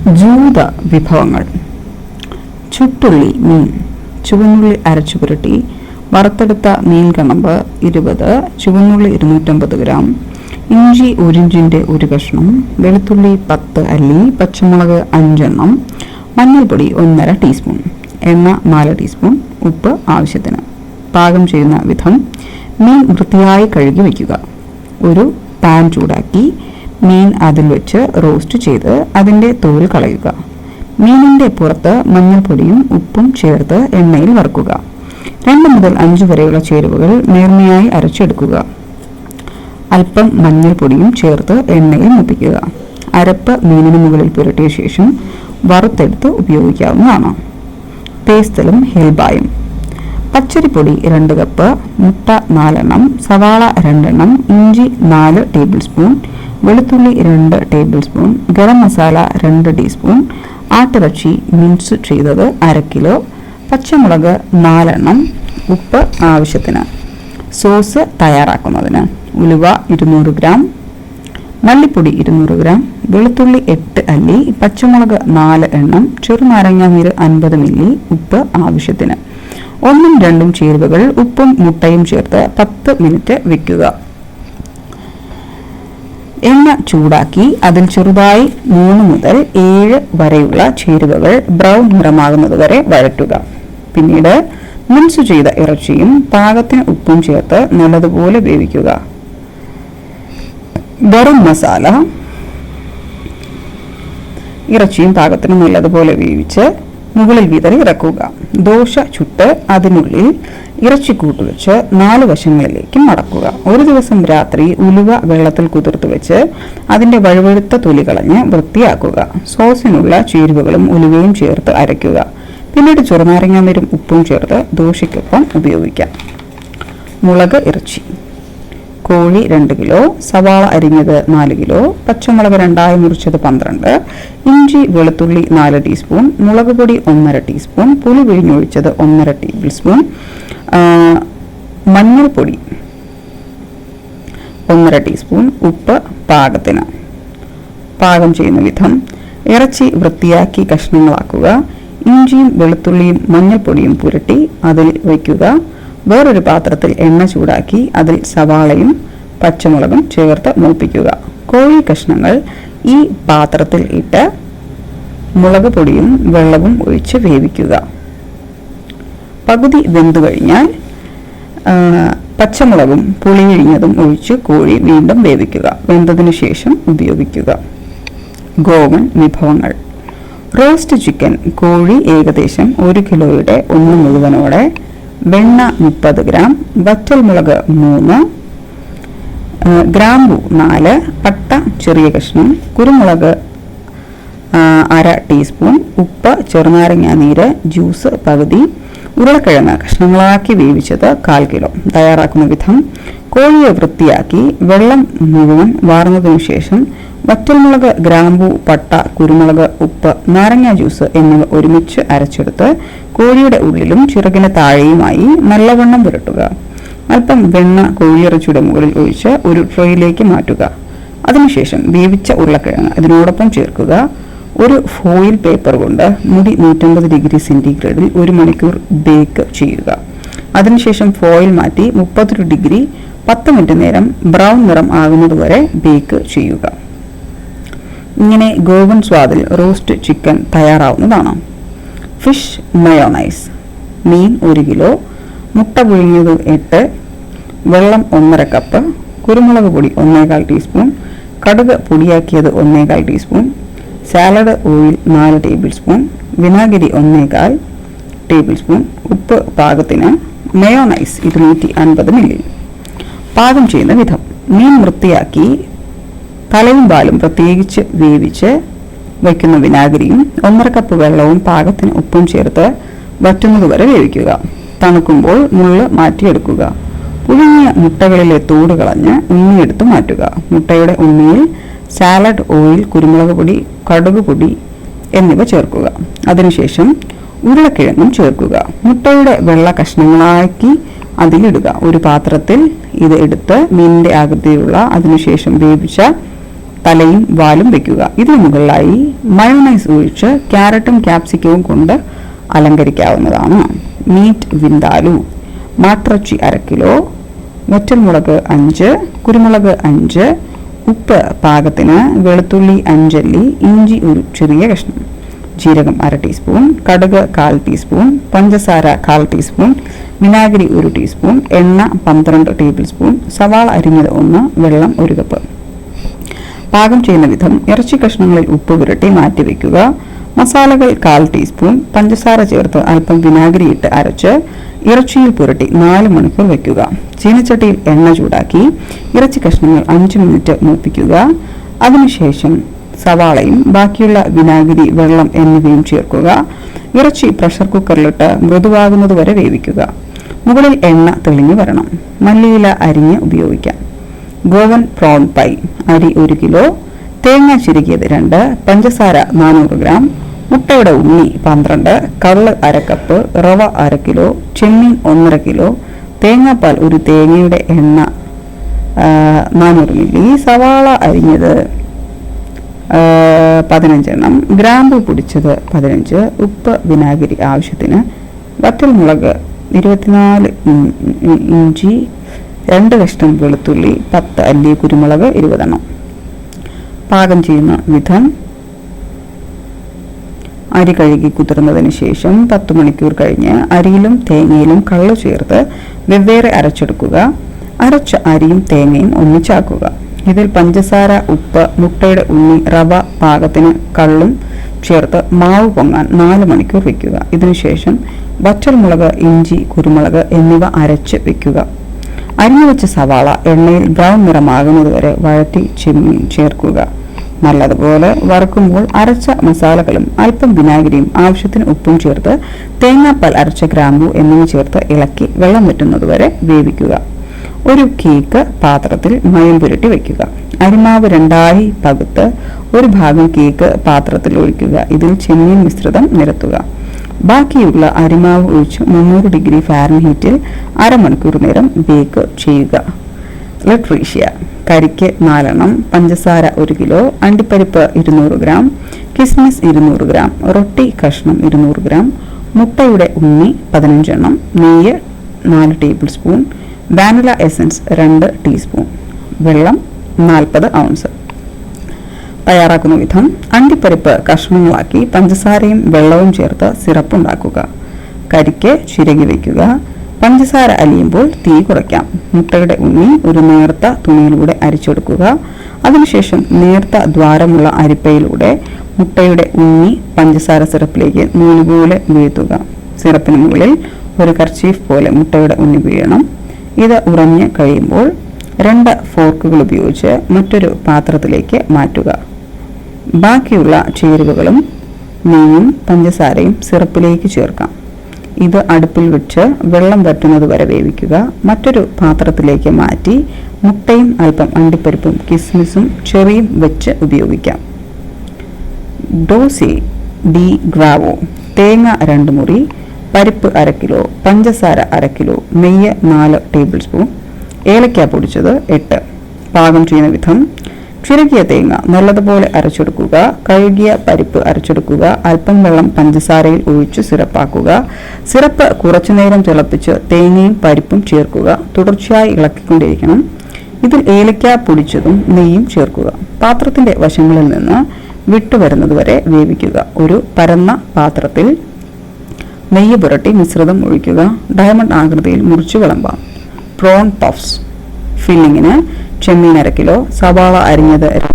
ജൂത വിഭവങ്ങൾ. ചുട്ടുള്ളി മീൻ, ചുവന്നുള്ളി അരച്ചു പുരട്ടി, വറുത്തെടുത്ത മീൻ കണമ്പ് 20, ചുവന്നുള്ളി 250 ഗ്രാം, ഇഞ്ചി 1 ഇഞ്ചിൻ്റെ 1 കഷ്ണം, വെളുത്തുള്ളി 10 അല്ലി, പച്ചമുളക് 5 എണ്ണം, മഞ്ഞൾപ്പൊടി 1.5 ടീസ്പൂൺ, എണ്ണ 4 ടീസ്പൂൺ, ഉപ്പ് ആവശ്യത്തിന്. പാകം ചെയ്യുന്ന വിധം: മീൻ വൃത്തിയായി കഴുകി വയ്ക്കുക. ഒരു പാൻ ചൂടാക്കി മീൻ അതിൽ വെച്ച് റോസ്റ്റ് ചെയ്ത് അതിൻ്റെ തോൽ കളയുക. മീനിൻ്റെ പുറത്ത് മഞ്ഞൾപ്പൊടിയും ഉപ്പും ചേർത്ത് എണ്ണയിൽ വറുക്കുക. 2 മുതൽ 5 വരെയുള്ള ചേരുവകൾ നേർമയായി അരച്ചെടുക്കുക. അല്പം മഞ്ഞൾപ്പൊടിയും ചേർത്ത് എണ്ണയിൽ മൂപ്പിക്കുക. അരപ്പ് മീനിന് മുകളിൽ പുരട്ടിയ ശേഷം വറുത്തെടുത്ത് ഉപയോഗിക്കാവുന്നതാണ്. പേസ്തലും ഹെൽബായും. പച്ചരിപ്പൊടി 2 കപ്പ്, മുട്ട 4 എണ്ണം, സവാള 2 എണ്ണം, ഇഞ്ചി 4 ടേബിൾ സ്പൂൺ, വെളുത്തുള്ളി 2 tablespoon, garam masala 2 teaspoon, ആട്ടിറച്ചി മിക്സ് ചെയ്തത് 1/2 കിലോ, പച്ചമുളക് 4 എണ്ണം, ഉപ്പ് ആവശ്യത്തിന്. സോസ് തയ്യാറാക്കുന്നതിന്: ഉലുവ 200 ഗ്രാം, മല്ലിപ്പൊടി 200 ഗ്രാം, വെളുത്തുള്ളി 8 അല്ലി, പച്ചമുളക് 4 എണ്ണം, ചെറുനാരങ്ങ നീര് 50 മില്ലി, ഉപ്പ് ആവശ്യത്തിന്. 1ഉം 2ഉം ചേരുവകൾ ഉപ്പും മുട്ടയും ചേർത്ത് 10 മിനിറ്റ് വയ്ക്കുക. എണ്ണ ചൂടാക്കി അതിൽ ചെറുതായി 3 മുതൽ 7 വരെയുള്ള ചേരുവകൾ ബ്രൗൺ നിറമാകുന്നത് വരെ വഴറ്റുക. പിന്നീട് മിക്സ് ചെയ്ത ഇറച്ചിയും പാകത്തിന് ഉപ്പും ചേർത്ത് നല്ലതുപോലെ വേവിക്കുക. ഗരം മസാല, ഇറച്ചിയും പാകത്തിന് നല്ലതുപോലെ വേവിച്ച് മുകളിൽ വിതറി ഇറക്കുക. ദോശ ചുട്ട് അതിനുള്ളിൽ ഇറച്ചിക്കൂട്ട് വെച്ച് 4 വശങ്ങളിലേക്ക് മടക്കുക. ഒരു ദിവസം രാത്രി ഉലുവ വെള്ളത്തിൽ കുതിർത്ത് വെച്ച് അതിൻ്റെ വഴുവഴുത്ത തൊലി കളഞ്ഞ് വൃത്തിയാക്കുക. സോസിനുള്ള ചേരുവകളും ഉലുവയും ചേർത്ത് അരയ്ക്കുക. പിന്നീട് ചെറുനാരങ്ങാനീരും ഉപ്പും ചേർത്ത് ദോശയ്ക്കൊപ്പം ഉപയോഗിക്കാം. മുളക് ഇറച്ചി: കോഴി 2 കിലോ, സവാള അരിഞ്ഞത് 4 കിലോ, പച്ചമുളക് 2ആയി മുറിച്ചത് 12, ഇഞ്ചി വെളുത്തുള്ളി 4 ടീസ്പൂൺ, മുളക് പൊടി 1.5 ടീസ്പൂൺ, പുളി പിഴിഞ്ഞൊഴിച്ചത് 1.5 ടേബിൾ സ്പൂൺ, മഞ്ഞൾപ്പൊടി 1.5 ടീസ്പൂൺ, ഉപ്പ് പാകത്തിന്. പാകം ചെയ്യുന്ന വിധം: ഇറച്ചി വൃത്തിയാക്കി കഷ്ണങ്ങളാക്കുക. ഇഞ്ചിയും വെളുത്തുള്ളിയും മഞ്ഞൾപ്പൊടിയും പുരട്ടി അതിൽ വയ്ക്കുക. വേറൊരു പാത്രത്തിൽ എണ്ണ ചൂടാക്കി അതിൽ സവാളയും പച്ചമുളകും ചേർത്ത് മൂപ്പിക്കുക. കോഴി കഷ്ണങ്ങൾ ഈ പാത്രത്തിൽ ഇട്ട് മുളക് പൊടിയും വെള്ളവും ഒഴിച്ച് വേവിക്കുക. പകുതി വെന്തു കഴിഞ്ഞാൽ പച്ചമുളകും പുളിയിഴിഞ്ഞതും ഒഴിച്ച് കോഴി വീണ്ടും വേവിക്കുക. വെന്തതിനു ശേഷം ഉപയോഗിക്കുക. ഗോവൻ വിഭവങ്ങൾ. റോസ്റ്റ് ചിക്കൻ: കോഴി ഏകദേശം 1 കിലോയുടെ 1 മുഴുവനോടെ, വെണ്ണ 30 ഗ്രാം, വറ്റൽമുളക് 3, ഗ്രാമ്പു 4, പട്ട ചെറിയ കഷ്ണം, കുരുമുളക് 1/2 ടീസ്പൂൺ, ഉപ്പ്, ചെറുനാരങ്ങ നീര് ജ്യൂസ് പകുതി, ഉരുളക്കിഴങ്ങ് കഷ്ണങ്ങളാക്കി വേവിച്ചത് 1/4 കിലോ. തയ്യാറാക്കുന്ന വിധം: കോഴിയെ വൃത്തിയാക്കി വെള്ളം മുഴുവൻ വാർന്നതിനു ശേഷം വറ്റൽമുളക്, ഗ്രാമ്പു, പട്ട, കുരുമുളക്, ഉപ്പ്, നാരങ്ങ ജ്യൂസ് എന്നിവ ഒരുമിച്ച് അരച്ചെടുത്ത് കോഴിയുടെ ഉള്ളിലും ചിറകിന് താഴെയുമായി നല്ലവണ്ണം പുരട്ടുക. അല്പം വെണ്ണ കോഴിയിറച്ചിയുടെ മുകളിൽ ഒഴിച്ച് ഒരു ട്രേയിലേക്ക് മാറ്റുക. അതിനുശേഷം വേവിച്ച ഉരുളക്കിഴങ്ങ് ഇതിനോടൊപ്പം ചേർക്കുക. ഒരു ഫോയിൽ പേപ്പർ കൊണ്ട് മുടി 150 ഡിഗ്രി സെന്റിഗ്രേഡിൽ 1 മണിക്കൂർ ബേക്ക് ചെയ്യുക. അതിനുശേഷം ഫോയിൽ മാറ്റി 30 ഡിഗ്രി 10 മിനിറ്റ് നേരം ബ്രൗൺ നിറം ആകുന്നതുവരെ ബേക്ക് ചെയ്യുക. ഇങ്ങനെ ഗോവൻ സ്വാദിൽ റോസ്റ്റ് ചിക്കൻ തയ്യാറാവുന്നതാണ്. ഫിഷ് മയോണൈസ്: മീൻ 1 കിലോ, മുട്ട പുഴുങ്ങിയത് 8, വെള്ളം 1.5 കപ്പ്, കുരുമുളക് പൊടി 1.25 ടീസ്പൂൺ, കടുക് പൊടിയാക്കിയത് 1.25 teaspoon, salad oil 4 table spoon, വിനാഗിരി 1.25 ടേബിൾ സ്പൂൺ, ഉപ്പ് പാകത്തിന്. Mayonnaise 250 milli. പാകം ചെയ്യുന്ന വിധം: മീൻ വൃത്തിയാക്കി തലയും പാലും പ്രത്യേകിച്ച് വേവിച്ച് വയ്ക്കുന്ന വിനാഗിരിയും 1.5 കപ്പ് വെള്ളവും പാകത്തിന് ഉപ്പും ചേർത്ത് വറ്റുന്നതുവരെ വേവിക്കുക. തണുക്കുമ്പോൾ മുള്ള് മാറ്റിയെടുക്കുക. പുഴുങ്ങിയ മുട്ടകളിലെ തോട് കളഞ്ഞ് ഉണ്ണിയെടുത്ത് മാറ്റുക. മുട്ടയുടെ ഉണ്ണിയിൽ സാലഡ് ഓയിൽ, കുരുമുളക് പൊടി, കടുക് പൊടി എന്നിവ ചേർക്കുക. അതിനുശേഷം ഉരുളക്കിഴങ്ങും ചേർക്കുക. മുട്ടയുടെ വെള്ള കഷ്ണങ്ങളാക്കി അതിലിടുക. ഒരു പാത്രത്തിൽ ഇത് എടുത്ത് മീനിന്റെ ആകൃതിയിലുള്ള അതിനുശേഷം വേവിച്ച തലയും വാലും വെക്കുക. ഇതിനു മുകളിലായി മയോണൈസ് ഒഴിച്ച് ക്യാരറ്റും ക്യാപ്സിക്കവും കൊണ്ട് അലങ്കരിക്കാവുന്നതാണ്. മീറ്റ് വിന്താലു. മാട്ടിറച്ചി 1/2 കിലോ, വറ്റൽമുളക് 5, കുരുമുളക് 5, ഉപ്പ് പാകത്തിന്, വെളുത്തുള്ളി 5 അല്ലി, ഇഞ്ചി ഒരു ചെറിയ കഷ്ണം, ജീരകം 1/2 ടീസ്പൂൺ, കടുക് 1/4 ടീസ്പൂൺ, പഞ്ചസാര 1/4 ടീസ്പൂൺ, വിനാഗിരി 1 ടീസ്പൂൺ, എണ്ണ 12 ടേബിൾ സ്പൂൺ, സവാള അരിഞ്ഞത് 1, വെള്ളം 1 കപ്പ്. പാകം ചെയ്യുന്ന വിധം: ഇറച്ചി കഷ്ണങ്ങളിൽ ഉപ്പ് പുരട്ടി മാറ്റിവെക്കുക. മസാലകൾ 1/4 ടീസ്പൂൺ, പഞ്ചസാര ചേർത്ത് അല്പം വിനാഗിരി ഇട്ട് അരച്ച് ഇറച്ചിയിൽ പുരട്ടി 4 മണിക്കൂർ വയ്ക്കുക. ചീനച്ചട്ടിയിൽ എണ്ണ ചൂടാക്കി ഇറച്ചി കഷ്ണങ്ങൾ 5 മിനിറ്റ് മൂപ്പിക്കുക. അതിനുശേഷം സവാളയും ബാക്കിയുള്ള വിനാഗിരി, വെള്ളം എന്നിവയും ചേർക്കുക. ഇറച്ചി പ്രഷർ കുക്കറിലിട്ട് മൃദുവാകുന്നതുവരെ വേവിക്കുക. മുകളിൽ എണ്ണ തെളിഞ്ഞു വരണം. മല്ലിയില അരിഞ്ഞ് ഉപയോഗിക്കാം. Goan prawn pie. അരി 1 കിലോ, തേങ്ങ ചിരകിയത് 2, പഞ്ചസാര 400 ഗ്രാം, മുട്ടയുടെ ഉണ്ണി 12, കള്ള് 1/2 കപ്പ്, റവ 1/2 കിലോ, ചെമ്മീൻ 1/2 കിലോ, തേങ്ങാപ്പാൽ 1 തേങ്ങയുടെ എണ്ണ 400 മില്ലി, സവാള അരിഞ്ഞത് 15 എണ്ണം, ഗ്രാമ്പു പൊടിച്ചത് 15, ഉപ്പ് വിനാഗിരി ആവശ്യത്തിന്, വറ്റൽമുളക് 24 ഇഞ്ചി, 2 കഷ്ണം വെളുത്തുള്ളി, 10 അല്ലി കുരുമുളക് 20 എണ്ണം. പാകം ചെയ്യുന്ന വിധം: അരി കഴുകി കുതിർന്നതിന് ശേഷം 10 മണിക്കൂർ കഴിഞ്ഞ് അരിയിലും തേങ്ങയിലും കള്ള് ചേർത്ത് വെവ്വേറെ അരച്ചെടുക്കുക. അരച്ച അരിയും തേങ്ങയും ഒന്നിച്ചാക്കുക. ഇതിൽ പഞ്ചസാര, ഉപ്പ്, മുട്ടയുടെ ഉണ്ണി, റവ പാകത്തിന്, കള്ളും ചേർത്ത് മാവ് പൊങ്ങാൻ 4 മണിക്കൂർ വയ്ക്കുക. ഇതിനുശേഷം വറ്റൽമുളക്, ഇഞ്ചി, കുരുമുളക് എന്നിവ അരച്ച് വയ്ക്കുക. അരിഞ്ഞു വെച്ച സവാള എണ്ണയിൽ ബ്രൗൺ നിറമാകുന്നതുവരെ വഴറ്റി ചെമ്മീൻ ചേർക്കുക. നല്ലതുപോലെ വറുക്കുമ്പോൾ അരച്ച മസാലകളും അല്പം വിനാഗിരിയും ആവശ്യത്തിന് ഉപ്പും ചേർത്ത് തേങ്ങാപ്പാൽ, അരച്ച ഗ്രാമ്പു എന്നിവ ചേർത്ത് ഇളക്കി വെള്ളം വറ്റുന്നതുവരെ വേവിക്കുക. ഒരു കേക്ക് പാത്രത്തിൽ മയം പുരട്ടി വയ്ക്കുക. അരിമാവ് 2ആയി പകുത്ത് 1 ഭാഗം കേക്ക് പാത്രത്തിൽ ഒഴിക്കുക. ഇതിൽ ചെമ്മീൻ മിശ്രിതം നിരത്തുക. ബാക്കിയുള്ള അരിമാവ് ഒഴിച്ച് 300 ഡിഗ്രി ഫാരൻഹീറ്റിൽ അരമണിക്കൂർ നേരം ബേക്ക് ചെയ്യുക. ലട്രീഷ്യ. കരിക്ക് 4 എണ്ണം, പഞ്ചസാര 1 കിലോ, അണ്ടിപ്പരിപ്പ് 200 ഗ്രാം, കിസ്മിസ് 200 ഗ്രാം, റൊട്ടി കഷ്ണം 200 ഗ്രാം, മുട്ടയുടെ ഉണ്ണി 15 എണ്ണം, നെയ്യ് 4 table spoon, vanilla essence 2 teaspoon, വെള്ളം 40 ഔൺസ്. തയ്യാറാക്കുന്ന വിധം: അണ്ടിപ്പരിപ്പ് കഷ്ണങ്ങളാക്കി പഞ്ചസാരയും വെള്ളവും ചേർത്ത് സിറപ്പ് ഉണ്ടാക്കുക. കരിക്ക് ചിരകി വയ്ക്കുക. പഞ്ചസാര അലിയുമ്പോൾ തീ കുറയ്ക്കാം. മുട്ടയുടെ ഉണ്ണി ഒരു നേർത്ത തുണിയിലൂടെ അരിച്ചെടുക്കുക. അതിനുശേഷം നേർത്ത ദ്വാരമുള്ള അരിപ്പയിലൂടെ മുട്ടയുടെ ഉണ്ണി പഞ്ചസാര സിറപ്പിലേക്ക് നൂലുപോലെ വീഴ്ത്തുക. സിറപ്പിന് മുകളിൽ ഒരു കർച്ചീഫ് പോലെ മുട്ടയുടെ ഉണ്ണി വീഴണം. ഇത് ഉറഞ്ഞ് കഴിയുമ്പോൾ 2 ഫോർക്കുകൾ ഉപയോഗിച്ച് മറ്റൊരു പാത്രത്തിലേക്ക് മാറ്റുക. ബാക്കിയുള്ള ചേരുവകളും നെയ്യും പഞ്ചസാരയും സിറപ്പിലേക്ക് ചേർക്കാം. ഇത് അടുപ്പിൽ വെച്ച് വെള്ളം വറ്റുന്നതുവരെ വേവിക്കുക. മറ്റൊരു പാത്രത്തിലേക്ക് മാറ്റി മുട്ടയും അല്പം അണ്ടിപ്പരിപ്പും കിസ്മിസും ചെറിയും വെച്ച് ഉപയോഗിക്കാം. ഡോസി ഡി ഗ്രാവോ. തേങ്ങ 2 മുറി, പരിപ്പ് 1/2 കിലോ, പഞ്ചസാര 1/2 കിലോ, നെയ്യ് 4 ടേബിൾ സ്പൂൺ, ഏലക്ക പൊടിച്ചത് 8. പാകം ചെയ്യുന്ന വിധം: ചിരകിയ തേങ്ങ നല്ലതുപോലെ അരച്ചെടുക്കുക. കഴുകിയ പരിപ്പ് അരച്ചെടുക്കുക. അല്പം വെള്ളം പഞ്ചസാരയിൽ ഒഴിച്ച് സിറപ്പാക്കുക. സിറപ്പ് കുറച്ചുനേരം തിളപ്പിച്ച് തേങ്ങയും പരിപ്പും ചേർക്കുക. തുടർച്ചയായി ഇളക്കിക്കൊണ്ടിരിക്കണം. ഇതിൽ ഏലക്ക പൊടിച്ചതും നെയ്യും ചേർക്കുക. പാത്രത്തിന്റെ വശങ്ങളിൽ നിന്ന് വിട്ടുവരുന്നതുവരെ വേവിക്കുക. ഒരു പരന്ന പാത്രത്തിൽ നെയ്യ് പുരട്ടി മിശ്രിതം ഒഴിക്കുക. ഡയമണ്ട് ആകൃതിയിൽ മുറിച്ചു വിളമ്പാം. Prawn puffs. ഫില്ലിങ്ങിന് ചെമ്മീൻ 1/2 കിലോ, സവാള അരിഞ്ഞത് 2,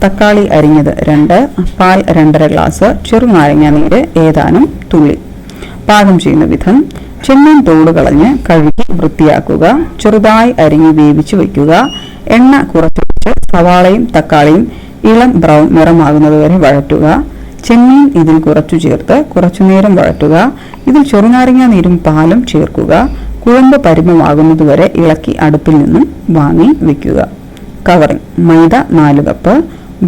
തക്കാളി അരിഞ്ഞത് 2, പാൽ 2.5 ഗ്ലാസ്, ചെറുനാരങ്ങ നീര് ഏതാനും തുള്ളി. പാകം ചെയ്യുന്ന വിധം: ചെമ്മീൻ തോട് കളഞ്ഞ് കഴുകി വൃത്തിയാക്കുക. ചെറുതായി അരിഞ്ഞ് വേവിച്ച് വയ്ക്കുക. എണ്ണ കുറച്ച് വെച്ച് സവാളയും തക്കാളിയും ഇളം ബ്രൗൺ നിറമാകുന്നതുവരെ വഴറ്റുക. ചെമ്മീൻ ഇതിൽ കുറച്ചു ചേർത്ത് കുറച്ചുനേരം വഴറ്റുക. ഇതിൽ ചെറുനാരങ്ങ നീരും പാലും ചേർക്കുക. കുഴമ്പ് പരിമമാകുന്നതുവരെ ഇളക്കി അടുപ്പിൽ നിന്നും വാങ്ങി വെക്കുക. കവറിംഗ്: മൈദ 4 കപ്പ്,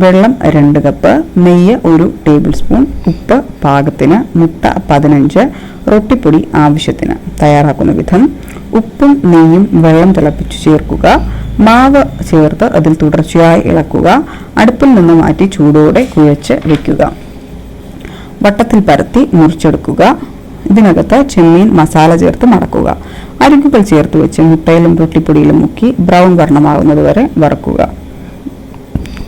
വെള്ളം 2 കപ്പ്, നെയ്യ് 1 ടേബിൾ സ്പൂൺ, ഉപ്പ് പാകത്തിന്, മുട്ട 15, റൊട്ടിപ്പൊടി ആവശ്യത്തിന്. തയ്യാറാക്കുന്ന വിധം: ഉപ്പും നെയ്യും വെള്ളം തിളപ്പിച്ചു ചേർക്കുക. മാവ് ചേർത്ത് അതിൽ തുടർച്ചയായി ഇളക്കുക. അടുപ്പിൽ നിന്ന് മാറ്റി ചൂടോടെ കുഴച്ച് വെക്കുക. വട്ടത്തിൽ പരത്തി മുറിച്ചെടുക്കുക. ഇതിനകത്ത് ചെമ്മീൻ മസാല ചേർത്ത് മടക്കുക. അരികുകൾ ചേർത്ത് വെച്ച് മുട്ടയിലും റൊട്ടിപ്പൊടിയിലും മുക്കി ബ്രൗൺ വർണ്ണമാകുന്നത് വരെ വറുക്കുക.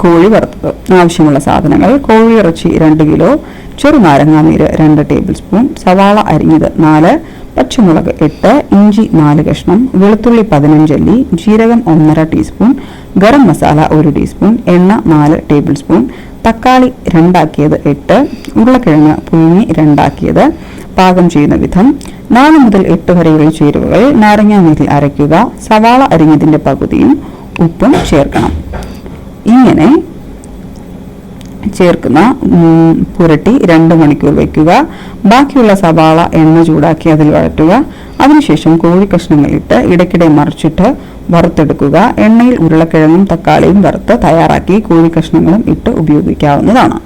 കോഴി വറുത്തത്. ആവശ്യമുള്ള സാധനങ്ങൾ: കോഴി ഇറച്ചി 2 കിലോ, ചെറുനാരങ്ങാ നീര് 2 ടേബിൾ സ്പൂൺ, സവാള അരിഞ്ഞത് 4, പച്ചമുളക് 8, ഇഞ്ചി 4 കഷ്ണം, വെളുത്തുള്ളി 15 അല്ലി, ജീരകം 1/2 ടീസ്പൂൺ, ഗരം മസാല 1 ടീസ്പൂൺ, എണ്ണ 4 ടേബിൾ സ്പൂൺ, തക്കാളി 2 ആക്കിയത് 8, ഉരുളക്കിഴങ്ങ് പുഴുങ്ങി 2 ആക്കിയത്. പാകം ചെയ്യുന്ന വിധം: 4 മുതൽ 8 വരെയുള്ള ചേരുവകൾ നാരങ്ങാ നീരിൽ അരയ്ക്കുക. സവാള അരിഞ്ഞതിന്റെ പകുതിയും ഉപ്പും ചേർക്കണം. ഇങ്ങനെ ചേർക്കുന്ന പുരട്ടി 2 മണിക്കൂർ വയ്ക്കുക. ബാക്കിയുള്ള സവാള എണ്ണ ചൂടാക്കി അതിൽ വഴറ്റുക. അതിനുശേഷം കോഴി കഷ്ണങ്ങൾ ഇട്ട് ഇടയ്ക്കിടെ മറിച്ചിട്ട് വറുത്തെടുക്കുക. എണ്ണയിൽ ഉരുളക്കിഴങ്ങും തക്കാളിയും വറുത്ത് തയ്യാറാക്കി കോഴി കഷ്ണങ്ങളും ഇട്ട് ഉപയോഗിക്കാവുന്നതാണ്.